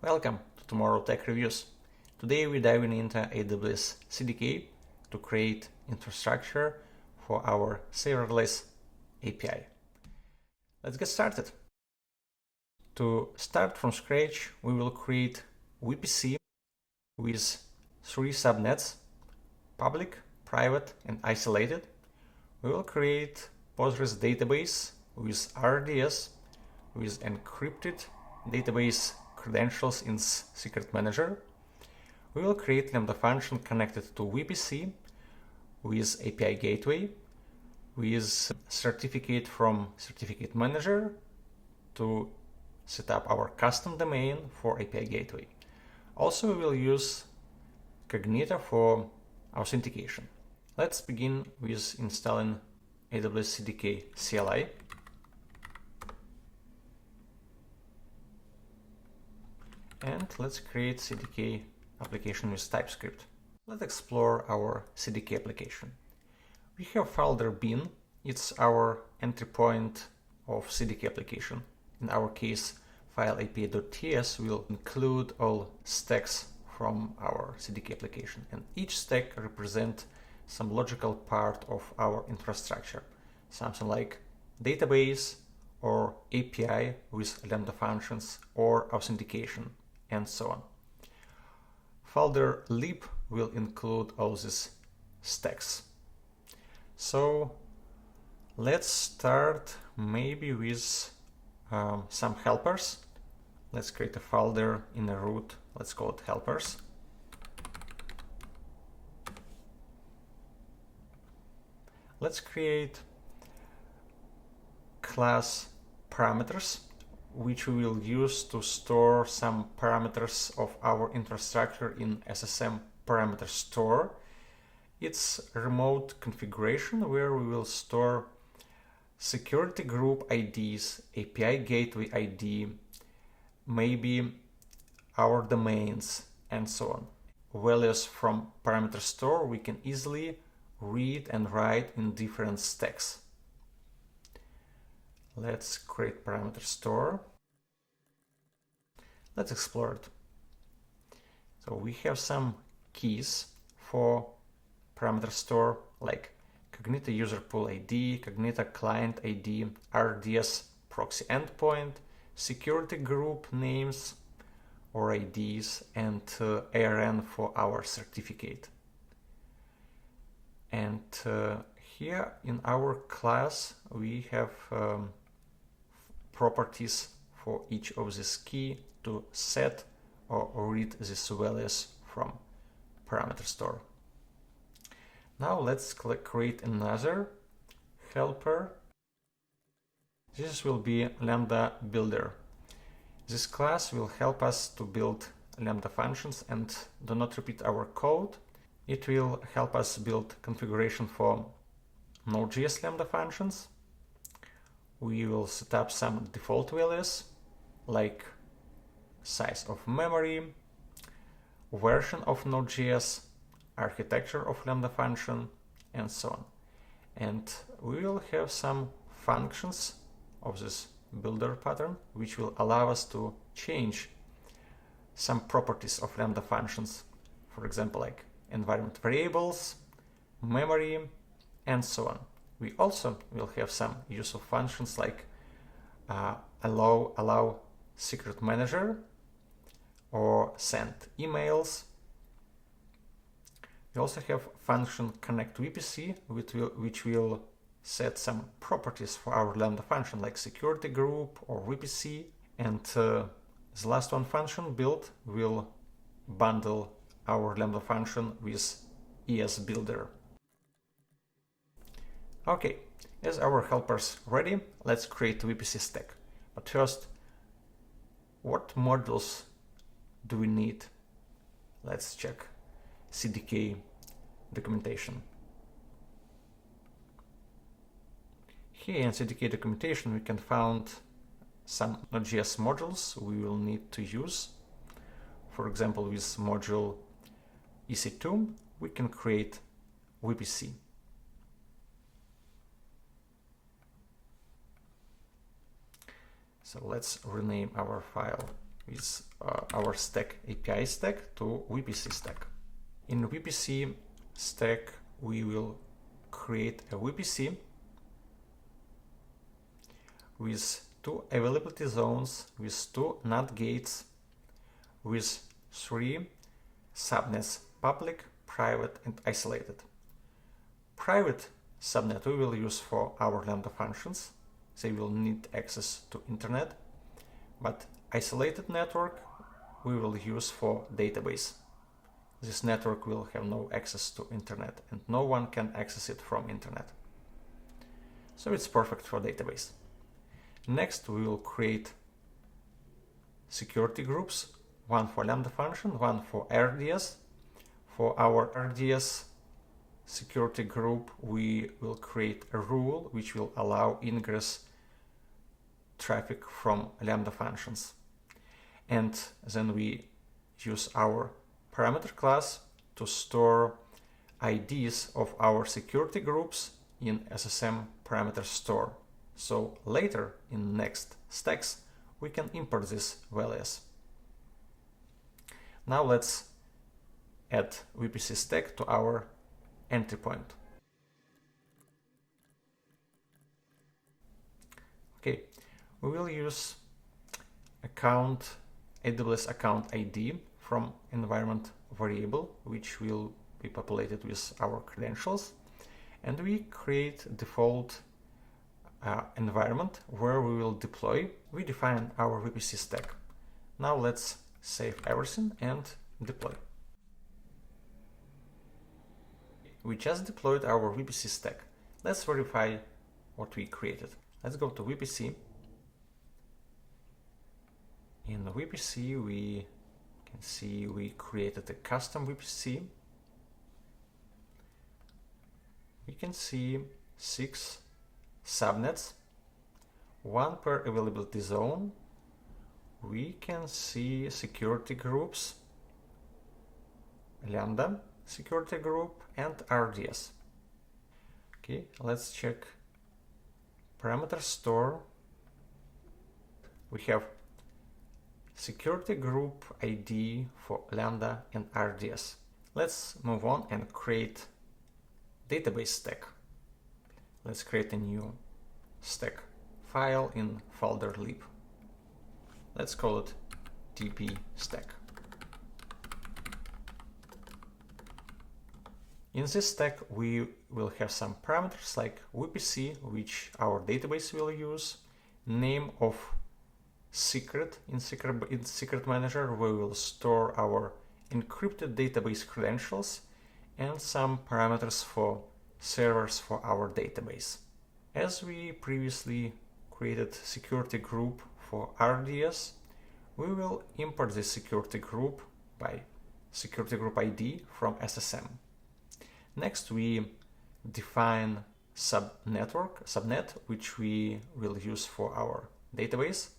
Welcome to Tomorrow Tech Reviews. Today we're diving into AWS CDK to create infrastructure for our Serverless API. Let's get started. To start from scratch, we will create VPC with 3 subnets: public, private, and isolated. We will create Postgres database with RDS with encrypted database credentials in secret manager. We will create Lambda function connected to VPC with API gateway with certificate from certificate manager to set up our custom domain for API gateway. Also, we will use Cognito for authentication. Let's begin with installing AWS CDK CLI. And let's create CDK application with TypeScript. Let's explore our CDK application. We have folder bin. It's our entry point of CDK application. In our case, file api.ts will include all stacks from our CDK application, and each stack represents some logical part of our infrastructure, something like database or API with Lambda functions or authentication, and so on. Folder lib will include all these stacks. So let's start maybe with some helpers. Let's create a folder in a root. Let's call it helpers. Let's create class parameters, which we will use to store some parameters of our infrastructure in SSM parameter store. It's a remote configuration where we will store security group IDs, API gateway ID, maybe our domains, and so on. Values from parameter store we can easily read and write in different stacks. Let's create parameter store. Let's explore it. So we have some keys for parameter store like Cognito user pool ID, Cognito client ID, RDS proxy endpoint, security group names or IDs, and ARN for our certificate. And here in our class we have properties for each of these key to set or read these values from parameter store. Now let's create another helper. This will be Lambda builder. This class will help us to build Lambda functions and do not repeat our code. It will help us build configuration for Node.js Lambda functions. We will set up some default values like size of memory, version of Node.js, architecture of Lambda function, and so on. And we will have some functions of this builder pattern which will allow us to change some properties of Lambda functions, for example like environment variables, memory, and so on. We also will have some useful functions like allow secret manager or send emails. We also have function connect VPC, which will set some properties for our Lambda function like security group or VPC. And the last one, function build, will bundle our Lambda function with ES builder. Okay, as our helpers ready, let's create VPC stack. But first, what modules do we need? Let's check CDK documentation. Here in CDK documentation we can find some Node.js modules we will need to use. For example, with module EC2 we can create VPC. So let's rename our file with our stack API stack to VPC Stack. In VPC Stack, we will create a VPC with 2 availability zones, with 2 NAT gates, with 3 subnets: public, private, and isolated. Private subnet we will use for our Lambda functions. They will need access to internet, but isolated network we will use for database. This network will have no access to internet and no one can access it from internet. So it's perfect for database. Next, we will create security groups, one for Lambda function, one for RDS. For our RDS security group, we will create a rule which will allow ingress traffic from Lambda functions. And then we use our parameter class to store IDs of our security groups in SSM parameter store. So later in next stacks, we can import these values. Now let's add VPC Stack to our entry point. Okay, we will use AWS account ID from environment variable, which will be populated with our credentials, and we create default environment where we will deploy. We define our VPC Stack. Now let's save everything and deploy. We just deployed our VPC Stack. Let's verify what we created. Let's go to VPC. In the VPC, we can see we created a custom VPC. We can see 6 subnets, 1 per availability zone. We can see security groups, Lambda security group, and RDS. Okay, let's check parameter store. We have security group ID for Lambda and RDS. Let's move on and create database stack. Let's create a new stack file in folder lib. Let's call it db stack. In this stack, we will have some parameters like VPC, which our database will use, name of secret. In secret manager, we will store our encrypted database credentials and some parameters for servers for our database. As we previously created security group for RDS, we will import this security group by security group ID from SSM. Next, we define subnet, which we will use for our database.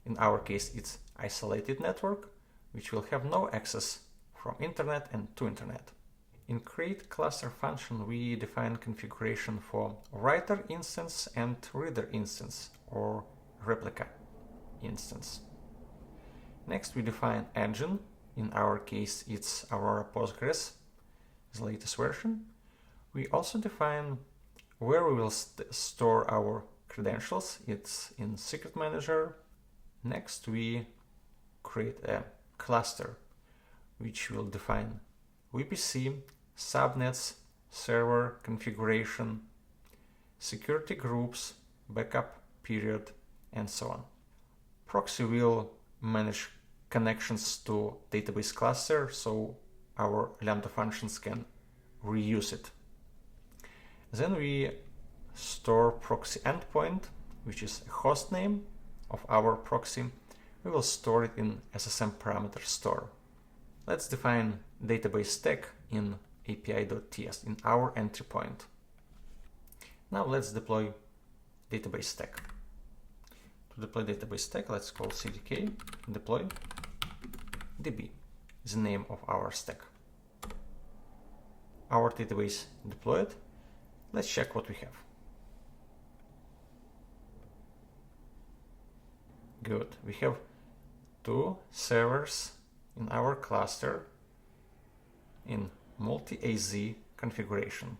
In our case, it's isolated network, which will have no access from internet and to internet. In create cluster function, we define configuration for writer instance and reader instance or replica instance. Next, we define engine. In our case, it's Aurora Postgres, the latest version. We also define where we will store our credentials. It's in secret manager. Next, we create a cluster, which will define VPC, subnets, server configuration, security groups, backup period, and so on. Proxy will manage connections to database cluster, so our Lambda functions can reuse it. Then we store proxy endpoint, which is a host name of our proxy. We will store it in SSM parameter store. Let's define database stack in api.ts in our entry point. Now let's deploy database stack. To deploy database stack, let's call CDK deploy db, the name of our stack. Our database deployed. Let's check what we have. Good. We have two servers in our cluster in multi-AZ configuration,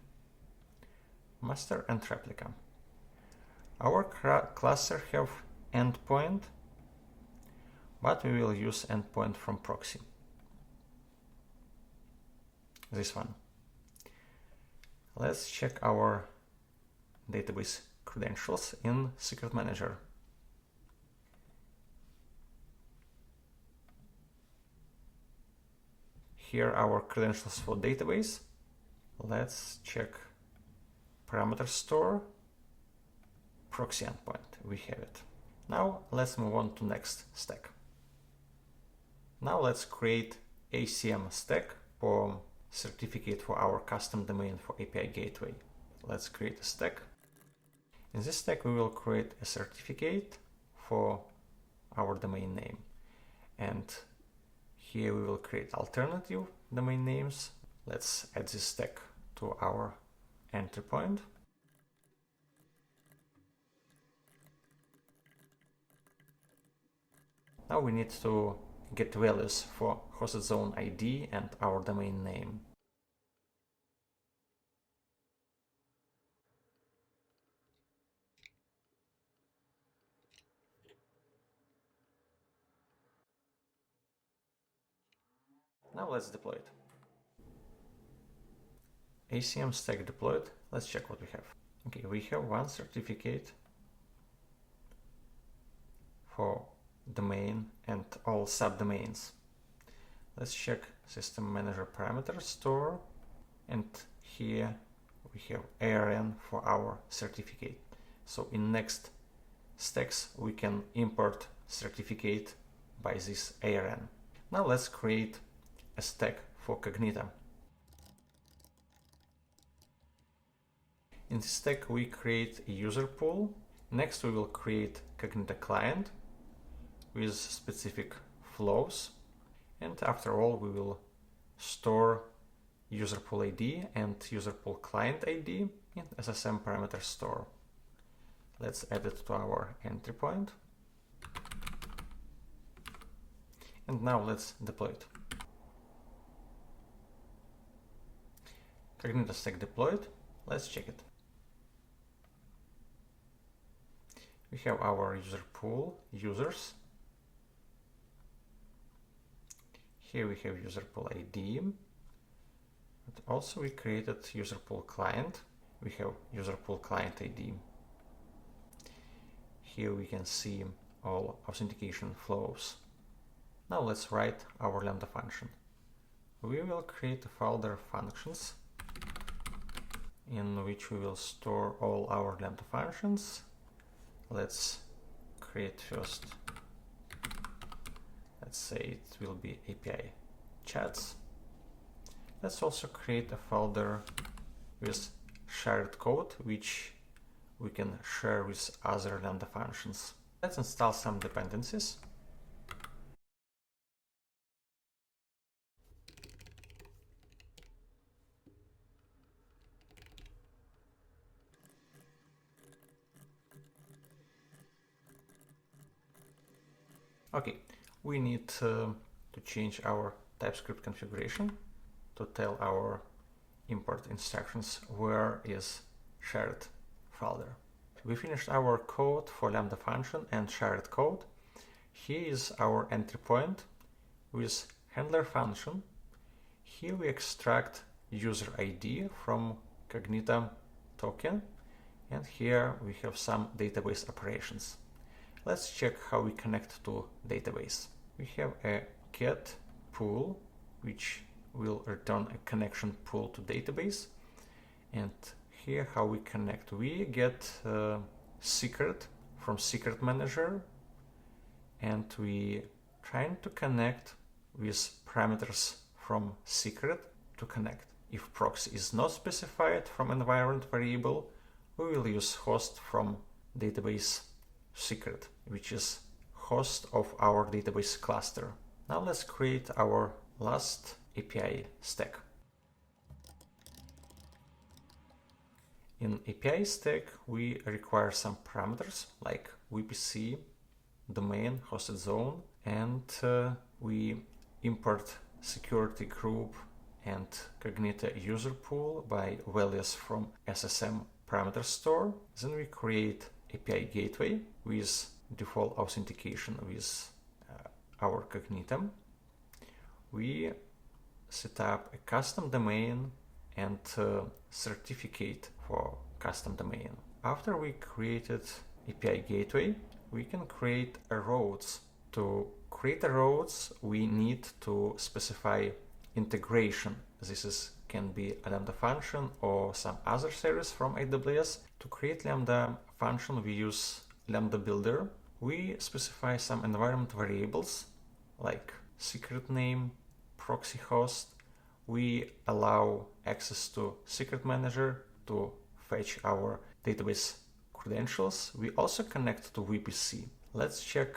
master and replica. Our cluster have endpoint, but we will use endpoint from proxy. This one. Let's check our database credentials in Secret Manager. Here are our credentials for database. Let's check parameter store, proxy endpoint. We have it. Now let's move on to next stack. Now let's create ACM Stack for certificate for our custom domain for API gateway. Let's create a stack. In this stack, we will create a certificate for our domain name. And here we will create alternative domain names. Let's add this stack to our entry point. Now we need to get values for hosted zone ID and our domain name. Now let's deploy it. ACM Stack deployed. Let's check what we have. Okay, we have one certificate for domain and all subdomains. Let's check System Manager Parameter Store, and here we have ARN for our certificate. So in next stacks we can import certificate by this ARN. Now let's create a stack for Cognito. In this stack we create a user pool. Next we will create Cognito client with specific flows, and after all we will store user pool ID and user pool client ID in SSM parameter store. Let's add it to our entry point, and now let's deploy it. Cognito Stack deployed. Let's check it. We have our user pool users. Here we have user pool ID, but also we created user pool client. We have user pool client ID. Here we can see all authentication flows. Now let's write our Lambda function. We will create a folder functions in which we will store all our Lambda functions. Let's create first, let's say it will be API chats. Let's also create a folder with shared code, which we can share with other Lambda functions. Let's install some dependencies. Okay, we need to change our TypeScript configuration to tell our import instructions where is shared folder. We finished our code for Lambda function and shared code. Here is our entry point with handler function. Here we extract user ID from Cognito token, and here we have some database operations. Let's check how we connect to database. We have a get pool, which will return a connection pool to database. And here how we connect. We get secret from Secret Manager, and we trying to connect with parameters from secret to connect. If proxy is not specified from environment variable, we will use host from database secret, which is host of our database cluster. Now let's create our last API stack. In API stack, we require some parameters like VPC, domain, hosted zone, and we import security group and Cognito user pool by values from SSM parameter store. Then we create API gateway with default authentication with our Cognito. We set up a custom domain and certificate for custom domain. After we created API gateway, we can create a routes. To create a routes, we need to specify integration. This can be a Lambda function or some other service from AWS. To create Lambda function, we use Lambda builder. We specify some environment variables like secret name, proxy host. We allow access to secret manager to fetch our database credentials. We also connect to VPC. Let's check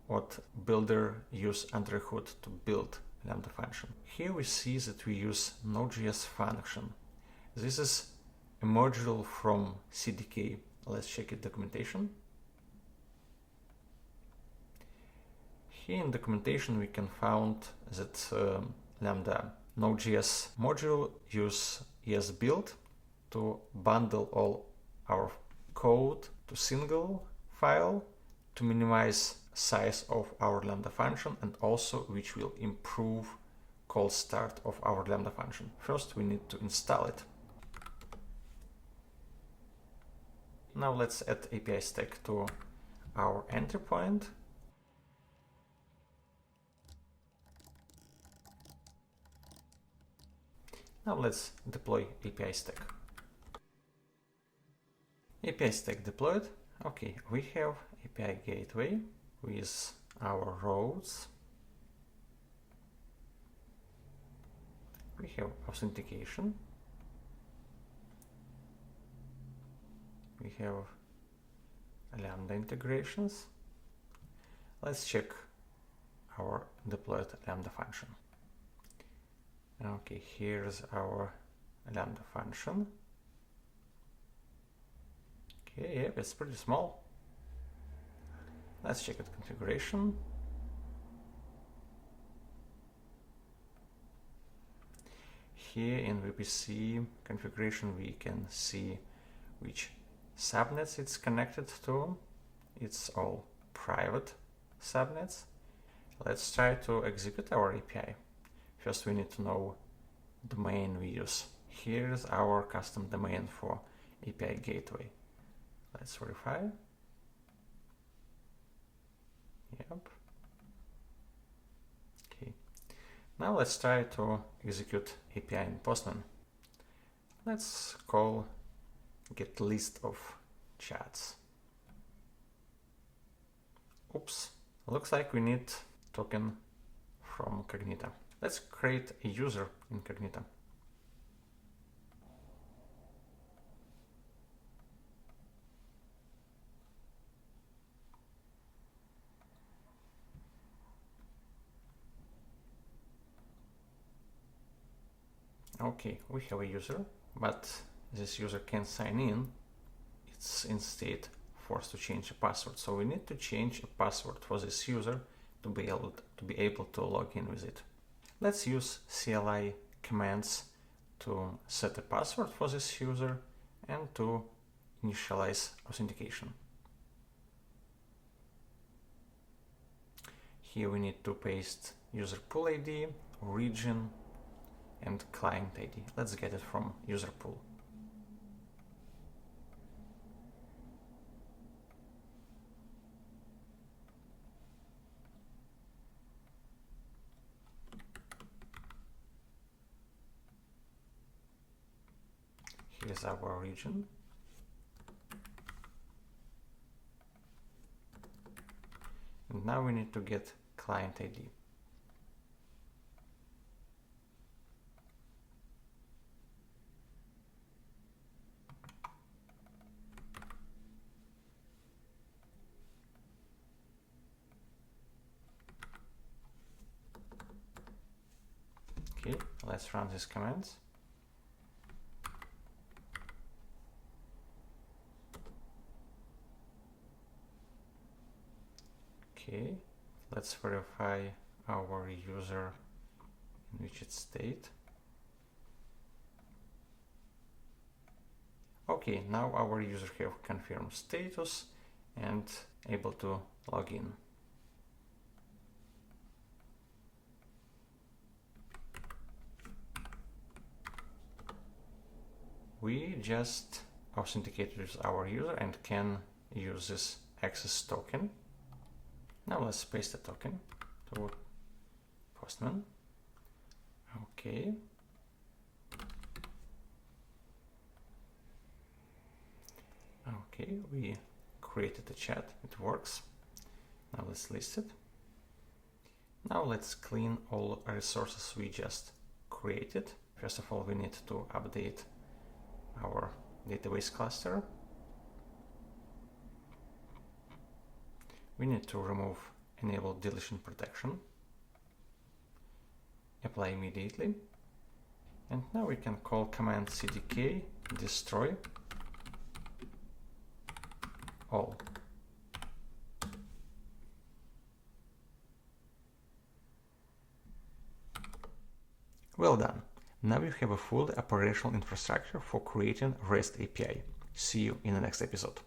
what builder use under the hood to build Lambda function. Here we see that we use Node.js function. This is a module from CDK. Let's check its documentation. Here in documentation we can find that Lambda Node.js module use ESBuild to bundle all our code to single file to minimize size of our Lambda function, and also which will improve cold start of our Lambda function. First we need to install it. Now let's add API stack to our entry point. Now let's deploy API stack. API stack deployed. Okay, we have API gateway with our routes. We have authentication. We have Lambda integrations. Let's check our deployed Lambda function. Okay, here's our Lambda function. Okay, yeah, it's pretty small. Let's check its configuration. Here in VPC configuration we can see which subnets it's connected to. It's all private subnets. Let's try to execute our API. First we need to know domain we use. Here's our custom domain for API gateway. Let's verify. Yep. Okay. Now let's try to execute API in Postman. Let's call get list of chats. Oops. Looks like we need token from Cognito. Let's create a user in Cognito. Okay, we have a user, but this user can't sign in. It's instead forced to change a password. So we need to change a password for this user to be able to log in with it. Let's use CLI commands to set a password for this user and to initialize authentication. Here we need to paste user pool ID, origin, and client ID. Let's get it from user pool. Here's our origin. And now we need to get client ID. Okay, let's run these commands. Okay, let's verify our user in which it's state. Okay, now our user have confirmed status and able to log in. We just authenticated with our user and can use this access token. Now let's paste the token to Postman. Okay. Okay, we created a chat, it works. Now let's list it. Now let's clean all resources we just created. First of all, we need to update our database cluster. We need to remove enable deletion protection. Apply immediately. And now we can call command CDK destroy all. Well done. Now you have a fully operational infrastructure for creating REST API. See you in the next episode.